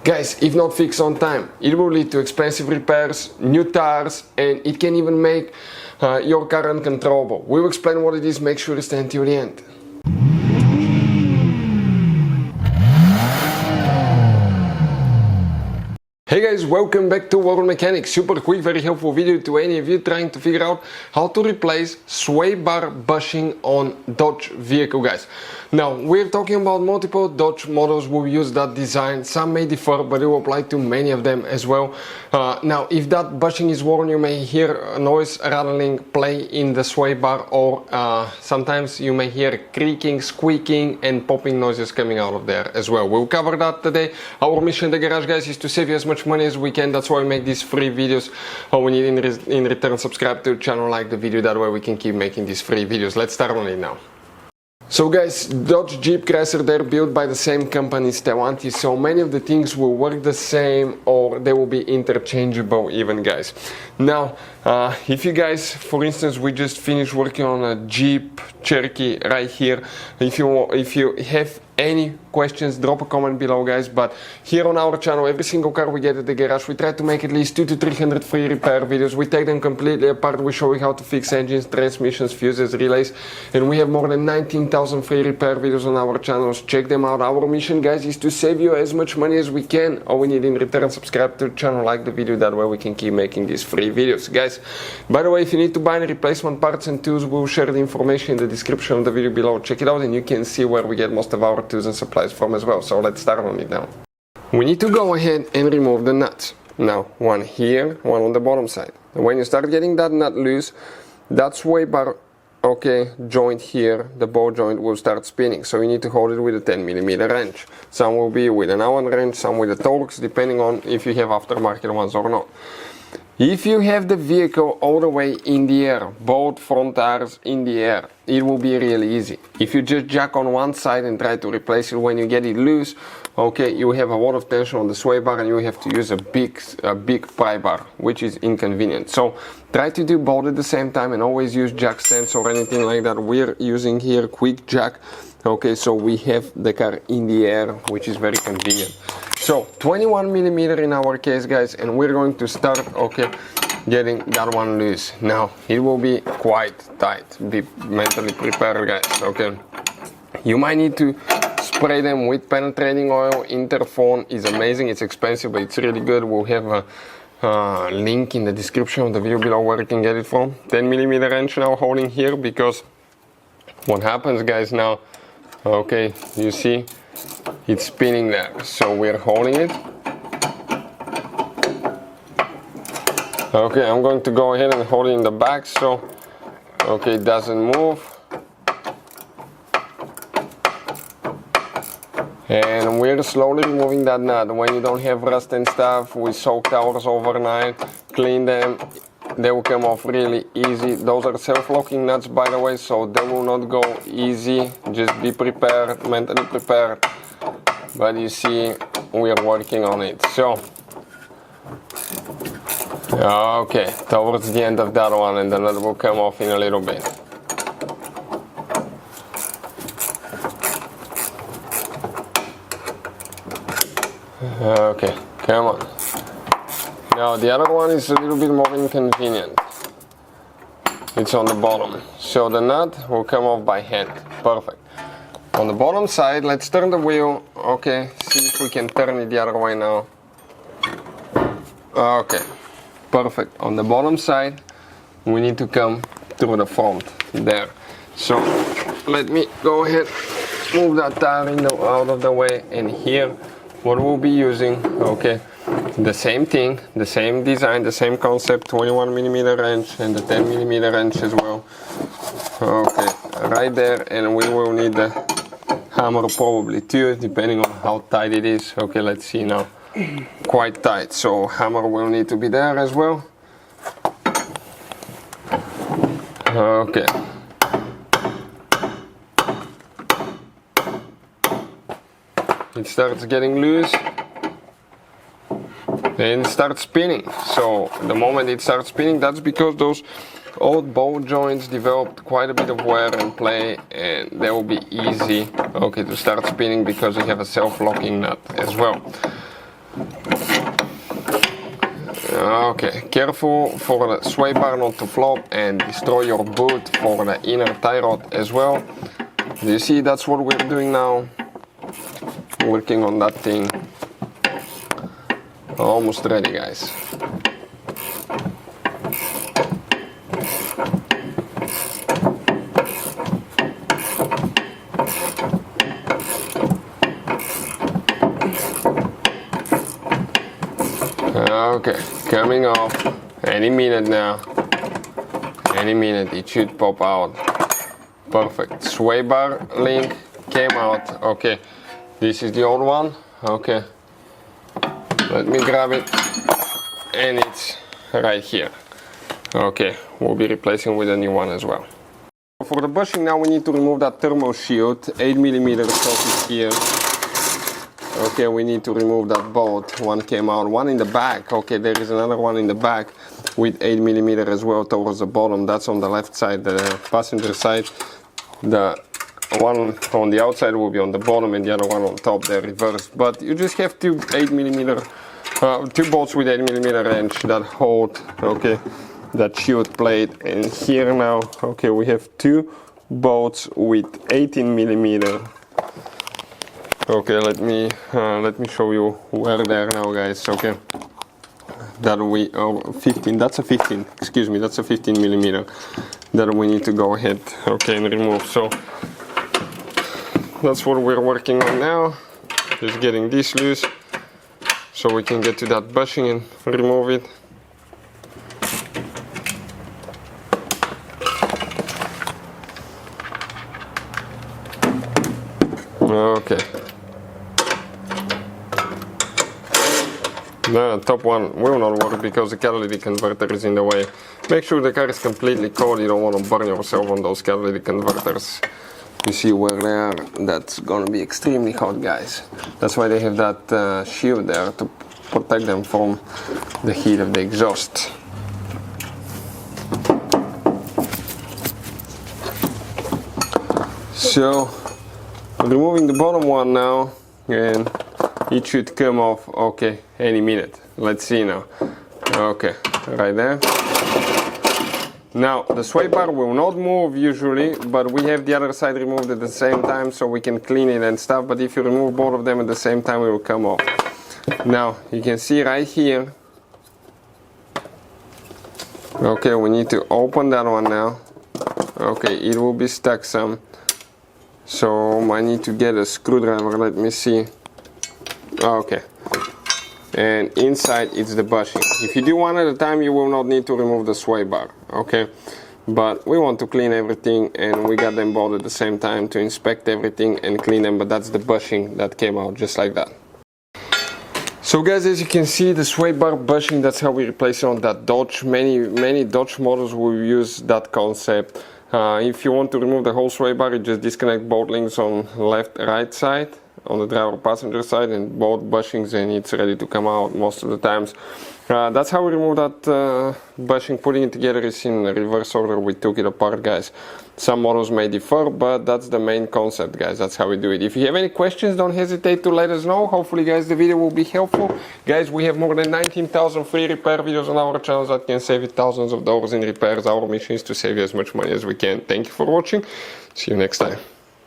Guys, if not fixed on time, it will lead to expensive repairs, new tires, and it can even make your car uncontrollable. We will explain what it is, make sure you stay until the end. Hey guys, welcome back to World Mechanics. Super quick, very helpful video to any of you trying to figure out how to replace sway bar bushing on Dodge vehicle, guys. Now, we're talking about multiple Dodge models will use that design. Some may differ, but it will apply to many of them as well. Now, if that bushing is worn, you may hear a noise rattling play in the sway bar, or sometimes you may hear creaking, squeaking, and popping noises coming out of there as well. We'll cover that today. Our mission in the garage, guys, is to save you as much money as we can. That's why we make these free videos. All we need in return, subscribe to the channel, like the video, that way we can keep making these free videos. Let's start on it now. So guys, Dodge, Jeep, Chrysler, they're built by the same company, Stellantis, so many of the things will work the same or they will be interchangeable even, guys. Now, if you guys, for instance, we just finished working on a Jeep Cherokee right here. If you have any questions, drop a comment below, guys. But here on our channel, every single car we get at the garage, we try to make at least 200 to 300 free repair videos. We take them completely apart. We show you how to fix engines, transmissions, fuses, relays, and we have more than 19,000 free repair videos on our channels. Check them out. Our mission, guys, is to save you as much money as we can. All we need in return, subscribe to the channel, like the video, that way we can keep making these free videos, guys. By the way, if you need to buy any replacement parts and tools, we'll share the information in the description of the video below. Check it out and you can see where we get most of our tools and supplies from as well. So let's start on it now. We need to go ahead and remove the nuts. Now, one here, one on the bottom side. And when you start getting that nut loose, that sway bar, joint here, the ball joint will start spinning. So you need to hold it with a 10mm wrench. Some will be with an Allen wrench, some with a Torx, depending on if you have aftermarket ones or not. If you have the vehicle all the way in the air, both front tires in the air, it will be really easy. If you just jack on one side and try to replace it when you get it loose, you have a lot of tension on the sway bar and you have to use a big pry bar, which is inconvenient. So try to do both at the same time and always use jack stands or anything like that. We're using here quick jack. So we have the car in the air, which is very convenient. So 21mm in our case, guys, and we're going to start, getting that one loose. Now, it will be quite tight. Be mentally prepared, guys, You might need to spray them with penetrating oil. Interphone is amazing. It's expensive, but it's really good. We'll have a link in the description of the video below where you can get it from. 10mm wrench now holding here, because what happens, guys, now, you see, it's spinning there, so we're holding it. I'm going to go ahead and hold it in the back, so it doesn't move. And we're slowly removing that nut. When you don't have rust and stuff, we soak towels overnight, clean them, they will come off really easy. Those are self-locking nuts, by the way, so they will not go easy. Just be prepared, mentally prepared. But you see, we are working on it. So, towards the end of that one, and the nut will come off in a little bit. Come on. Now the other one is a little bit more inconvenient. It's on the bottom, so the nut will come off by hand. Perfect. On the bottom side, let's turn the wheel. See if we can turn it the other way now. Perfect. On the bottom side, we need to come through the front there. So let me go ahead, move that tire out of the way, and here what we'll be using, the same thing, the same design, the same concept, 21mm wrench and the 10mm wrench as well. Right there, and we will need the hammer probably too, depending on how tight it is. Let's see now. Quite tight, so hammer will need to be there as well. It starts getting loose and starts spinning. So the moment it starts spinning, that's because those old ball joints developed quite a bit of wear and play, and they will be easy to start spinning because they have a self-locking nut as well. Okay, careful for the sway bar not to flop and destroy your boot for the inner tie rod as well. Do you see, that's what we're doing now. Working on that thing. Almost ready, guys. Okay, coming off any minute now. Any minute it should pop out. Perfect. Sway bar link came out. Okay, this is the old one. Okay, let me grab it, and it's right here. Okay, we'll be replacing with a new one as well. For the bushing now we need to remove that thermal shield. 8mm socket here. Okay, we need to remove that bolt. One came out, one in the back. Okay, there is another one in the back with 8mm as well towards the bottom. That's on the left side, the passenger side. The one on the outside will be on the bottom and the other one on top, they're reversed. But you just have two 8mm, two bolts with 8mm wrench that hold, okay, that shield plate. And here now, okay, we have two bolts with 18mm. Okay, let me show you where they are now, guys. Okay, that we 15. That's a 15. Excuse me, that's a 15mm that we need to go ahead, okay, and remove. So that's what we're working on now. Just getting this loose so we can get to that bushing and remove it. Okay. The top one will not work because the catalytic converter is in the way. Make sure the car is completely cold. You don't want to burn yourself on those catalytic converters. You see where they are, that's gonna be extremely hot, guys. That's why they have that shield there to protect them from the heat of the exhaust. So, removing the bottom one now, and it should come off, okay, any minute. Let's see now. Okay, right there. Now, the sway bar will not move usually, but we have the other side removed at the same time so we can clean it and stuff. But if you remove both of them at the same time, it will come off. Now, you can see right here. Okay, we need to open that one now. Okay, it will be stuck some. So, I need to get a screwdriver, let me see. Okay, and inside it's the bushing. If you do one at a time, you will not need to remove the sway bar, okay? But we want to clean everything, and we got them both at the same time to inspect everything and clean them. But that's the bushing that came out just like that. So guys, as you can see, the sway bar bushing, that's how we replace it on that Dodge. Many Dodge models will use that concept. If you want to remove the whole sway bar, you just disconnect both links on left, right side, on the driver passenger side, and both bushings, and it's ready to come out most of the times. That's how we remove that bushing. Putting it together is in reverse order. We took it apart, guys. Some models may differ, but that's the main concept, guys. That's how we do it. If you have any questions, don't hesitate to let us know. Hopefully, guys, the video will be helpful. Guys, we have more than 19,000 free repair videos on our channel that can save you thousands of dollars in repairs. Our mission is to save you as much money as we can. Thank you for watching. See you next time.